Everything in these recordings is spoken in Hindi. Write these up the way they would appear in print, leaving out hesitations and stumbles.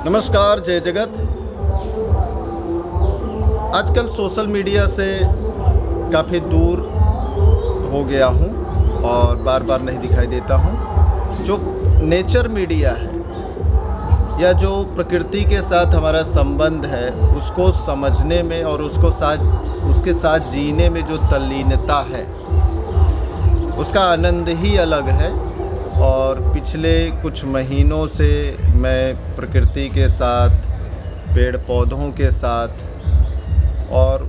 नमस्कार, जय जगत। आजकल सोशल मीडिया से काफ़ी दूर हो गया हूँ और बार बार नहीं दिखाई देता हूँ। जो नेचर मीडिया है या जो प्रकृति के साथ हमारा संबंध है, उसको समझने में और उसके साथ जीने में जो तल्लीनता है, उसका आनंद ही अलग है। और पिछले कुछ महीनों से मैं प्रकृति के साथ, पेड़ पौधों के साथ और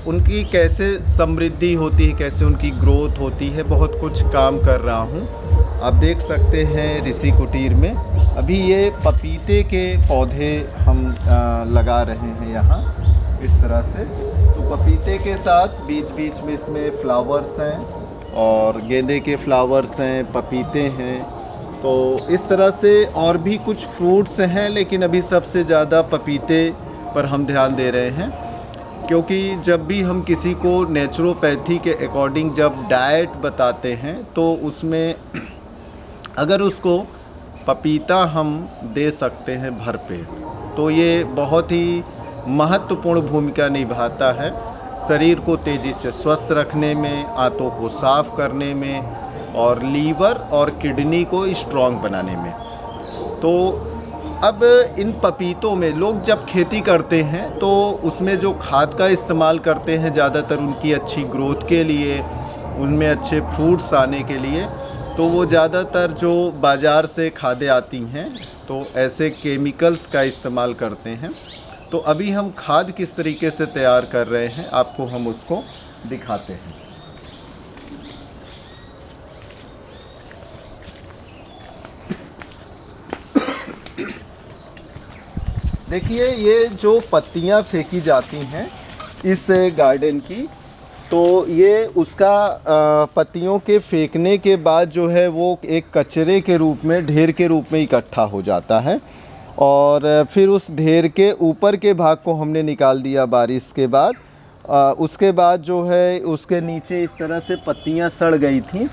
उनकी कैसे समृद्धि होती है, कैसे उनकी ग्रोथ होती है, बहुत कुछ काम कर रहा हूँ। आप देख सकते हैं ऋषि कुटीर में अभी ये पपीते के पौधे हम लगा रहे हैं यहाँ इस तरह से। तो पपीते के साथ बीच बीच में इसमें फ्लावर्स हैं और गेंदे के फ्लावर्स हैं, पपीते हैं। तो इस तरह से और भी कुछ फ्रूट्स हैं, लेकिन अभी सबसे ज़्यादा पपीते पर हम ध्यान दे रहे हैं, क्योंकि जब भी हम किसी को नेचुरोपैथी के अकॉर्डिंग जब डाइट बताते हैं तो उसमें अगर उसको पपीता हम दे सकते हैं भरपेट, तो ये बहुत ही महत्वपूर्ण भूमिका निभाता है शरीर को तेज़ी से स्वस्थ रखने में, आंतों को साफ़ करने में और लीवर और किडनी को स्ट्रॉन्ग बनाने में। तो अब इन पपीतों में लोग जब खेती करते हैं तो उसमें जो खाद का इस्तेमाल करते हैं ज़्यादातर उनकी अच्छी ग्रोथ के लिए, उनमें अच्छे फ्रूट्स आने के लिए, तो वो ज़्यादातर जो बाज़ार से खादें आती हैं तो ऐसे केमिकल्स का इस्तेमाल करते हैं। तो अभी हम खाद किस तरीके से तैयार कर रहे हैं, आपको हम उसको दिखाते हैं। देखिए, ये जो पत्तियां फेंकी जाती हैं इस गार्डन की, तो ये उसका पत्तियों के फेंकने के बाद जो है वो एक कचरे के रूप में, ढेर के रूप में इकट्ठा हो जाता है। और फिर उस ढेर के ऊपर के भाग को हमने निकाल दिया बारिश के बाद। उसके बाद जो है उसके नीचे इस तरह से पत्तियां सड़ गई थी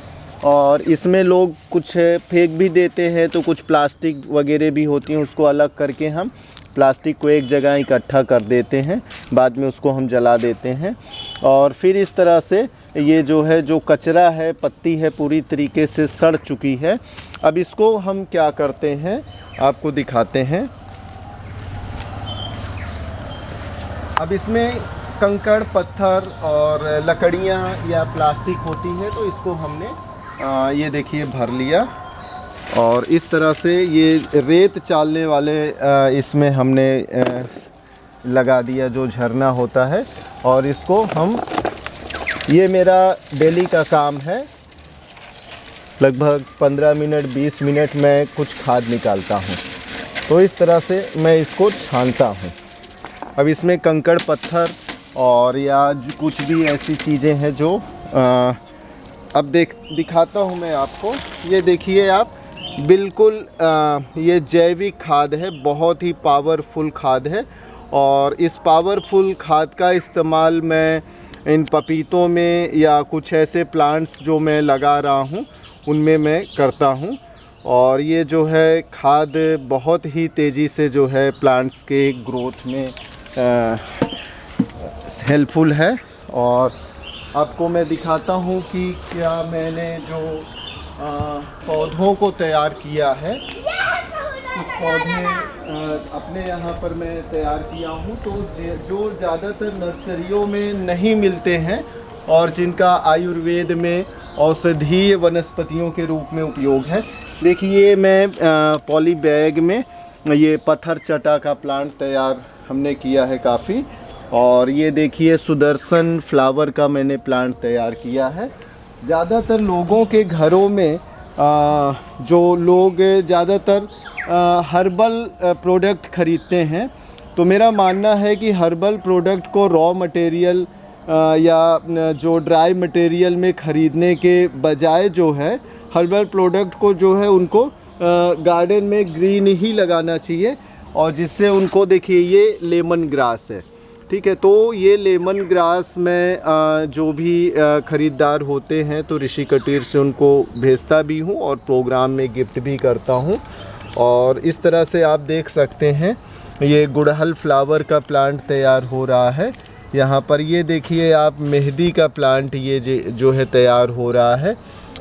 और इसमें लोग कुछ फेंक भी देते हैं, तो कुछ प्लास्टिक वगैरह भी होती हैं, उसको अलग करके हम प्लास्टिक को एक जगह इकट्ठा कर देते हैं, बाद में उसको हम जला देते हैं। और फिर इस तरह से ये जो है, जो कचरा है, पत्ती है, पूरी तरीके से सड़ चुकी है। अब इसको हम क्या करते हैं आपको दिखाते हैं। अब इसमें कंकड़ पत्थर और लकड़ियाँ या प्लास्टिक होती है, तो इसको हमने ये देखिए भर लिया और इस तरह से ये रेत चालने वाले इसमें हमने लगा दिया, जो झरना होता है। और इसको हम, ये मेरा डेली का काम है, लगभग 15 मिनट 20 मिनट में कुछ खाद निकालता हूँ। तो इस तरह से मैं इसको छानता हूँ। अब इसमें कंकड़ पत्थर और या कुछ भी ऐसी चीज़ें हैं जो अब दिखाता हूँ मैं आपको। ये देखिए आप, बिल्कुल ये जैविक खाद है, बहुत ही पावरफुल खाद है। और इस पावरफुल खाद का इस्तेमाल मैं इन पपीतों में या कुछ ऐसे प्लांट्स जो मैं लगा रहा हूँ उनमें मैं करता हूँ। और ये जो है खाद बहुत ही तेज़ी से जो है प्लांट्स के ग्रोथ में हेल्पफुल है। और आपको मैं दिखाता हूँ कि क्या मैंने जो पौधों को तैयार किया है, कुछ पौधे अपने यहाँ पर मैं तैयार किया हूँ, तो जो ज़्यादातर नर्सरियों में नहीं मिलते हैं और जिनका आयुर्वेद में औषधीय वनस्पतियों के रूप में उपयोग है। देखिए, मैं पॉली बैग में ये पत्थर चटा का प्लांट तैयार हमने किया है काफ़ी। और ये देखिए सुदर्शन फ्लावर का मैंने प्लांट तैयार किया है। ज़्यादातर लोगों के घरों में जो लोग ज़्यादातर हर्बल प्रोडक्ट ख़रीदते हैं, तो मेरा मानना है कि हर्बल प्रोडक्ट को रॉ मटेरियल या जो ड्राई मटेरियल में ख़रीदने के बजाय जो है हर्बल प्रोडक्ट को जो है उनको गार्डन में ग्रीन ही लगाना चाहिए। और जिससे उनको, देखिए ये लेमन ग्रास है, ठीक है, तो ये लेमन ग्रास में जो भी ख़रीदार होते हैं तो ऋषि कुटीर से उनको भेजता भी हूँ और प्रोग्राम में गिफ्ट भी करता हूँ। और इस तरह से आप देख सकते हैं ये गुड़हल फ्लावर का प्लांट तैयार हो रहा है। यहाँ पर ये देखिए आप मेहंदी का प्लांट ये जो है तैयार हो रहा है,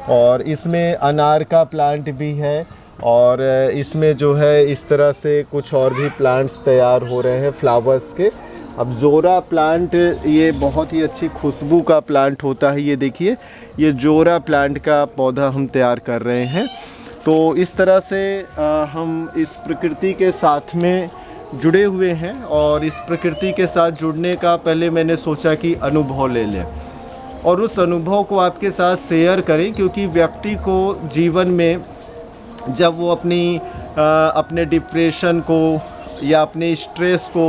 और इसमें अनार का प्लांट भी है, और इसमें जो है इस तरह से कुछ और भी प्लांट्स तैयार हो रहे हैं फ्लावर्स के। अब जोरा प्लांट ये बहुत ही अच्छी खुशबू का प्लांट होता है। ये देखिए ये जोरा प्लांट का पौधा हम तैयार कर रहे हैं। तो इस तरह से हम इस प्रकृति के साथ में जुड़े हुए हैं, और इस प्रकृति के साथ जुड़ने का पहले मैंने सोचा कि अनुभव ले लें और उस अनुभव को आपके साथ शेयर करें, क्योंकि व्यक्ति को जीवन में जब वो अपने डिप्रेशन को या अपने स्ट्रेस को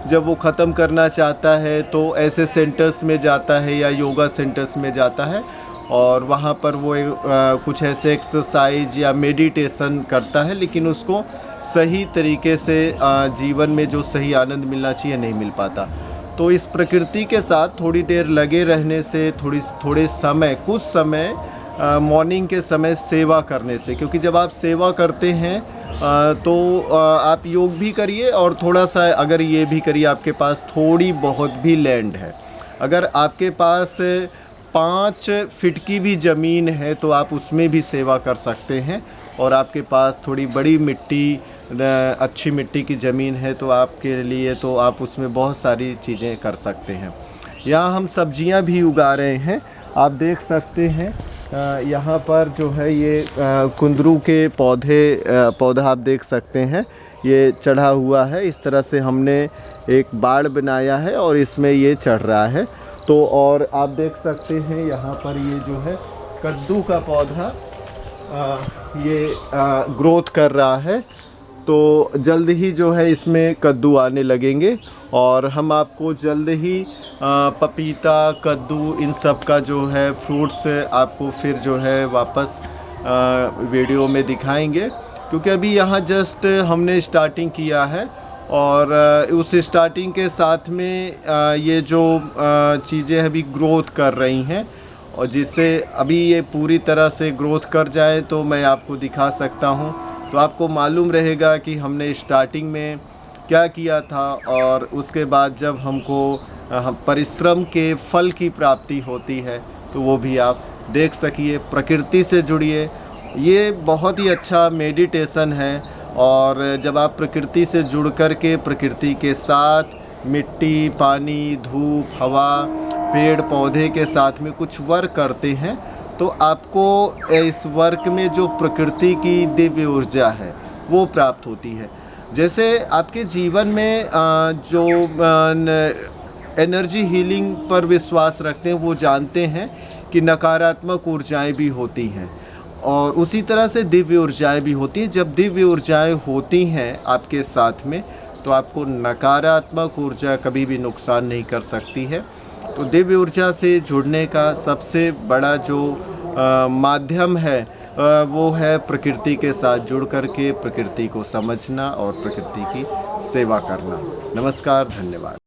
जब वो ख़त्म करना चाहता है तो ऐसे सेंटर्स में जाता है या योगा सेंटर्स में जाता है, और वहाँ पर वो कुछ ऐसे एक्सरसाइज या मेडिटेशन करता है, लेकिन उसको सही तरीके से जीवन में जो सही आनंद मिलना चाहिए नहीं मिल पाता। तो इस प्रकृति के साथ थोड़ी देर लगे रहने से, कुछ समय मॉर्निंग के समय सेवा करने से, क्योंकि जब आप सेवा करते हैं तो आप योग भी करिए और थोड़ा सा अगर ये भी करिए, आपके पास थोड़ी बहुत भी लैंड है, अगर आपके पास 5 फीट की भी ज़मीन है तो आप उसमें भी सेवा कर सकते हैं, और आपके पास थोड़ी बड़ी मिट्टी, अच्छी मिट्टी की ज़मीन है तो आपके लिए तो आप उसमें बहुत सारी चीज़ें कर सकते हैं। यहाँ हम सब्जियाँ भी उगा रहे हैं, आप देख सकते हैं। यहाँ पर जो है ये कुंदरू के पौधा आप देख सकते हैं, ये चढ़ा हुआ है। इस तरह से हमने एक बाड़ बनाया है और इसमें ये चढ़ रहा है। तो और आप देख सकते हैं यहाँ पर ये जो है कद्दू का पौधा ये ग्रोथ कर रहा है, तो जल्द ही जो है इसमें कद्दू आने लगेंगे, और हम आपको जल्द ही पपीता, कद्दू, इन सब का जो है फ्रूट्स आपको फिर जो है वापस वीडियो में दिखाएंगे, क्योंकि अभी यहाँ जस्ट हमने स्टार्टिंग किया है, और उस स्टार्टिंग के साथ में ये जो चीज़ें अभी ग्रोथ कर रही हैं, और जिससे अभी ये पूरी तरह से ग्रोथ कर जाए तो मैं आपको दिखा सकता हूँ, तो आपको मालूम रहेगा कि हमने स्टार्टिंग में क्या किया था, और उसके बाद जब हमको परिश्रम के फल की प्राप्ति होती है तो वो भी आप देख सकिए। प्रकृति से जुड़िए, ये बहुत ही अच्छा मेडिटेशन है, और जब आप प्रकृति से जुड़ कर के प्रकृति के साथ मिट्टी, पानी, धूप, हवा, पेड़ पौधे के साथ में कुछ वर्क करते हैं तो आपको इस वर्क में जो प्रकृति की दिव्य ऊर्जा है वो प्राप्त होती है। जैसे आपके जीवन में जो एनर्जी हीलिंग पर विश्वास रखते हैं वो जानते हैं कि नकारात्मक ऊर्जाएं भी होती हैं, और उसी तरह से दिव्य ऊर्जाएं भी होती हैं। जब दिव्य ऊर्जाएं होती हैं आपके साथ में तो आपको नकारात्मक ऊर्जा कभी भी नुकसान नहीं कर सकती है। तो दिव्य ऊर्जा से जुड़ने का सबसे बड़ा जो माध्यम है वो है प्रकृति के साथ जुड़ करके प्रकृति को समझना और प्रकृति की सेवा करना। नमस्कार, धन्यवाद।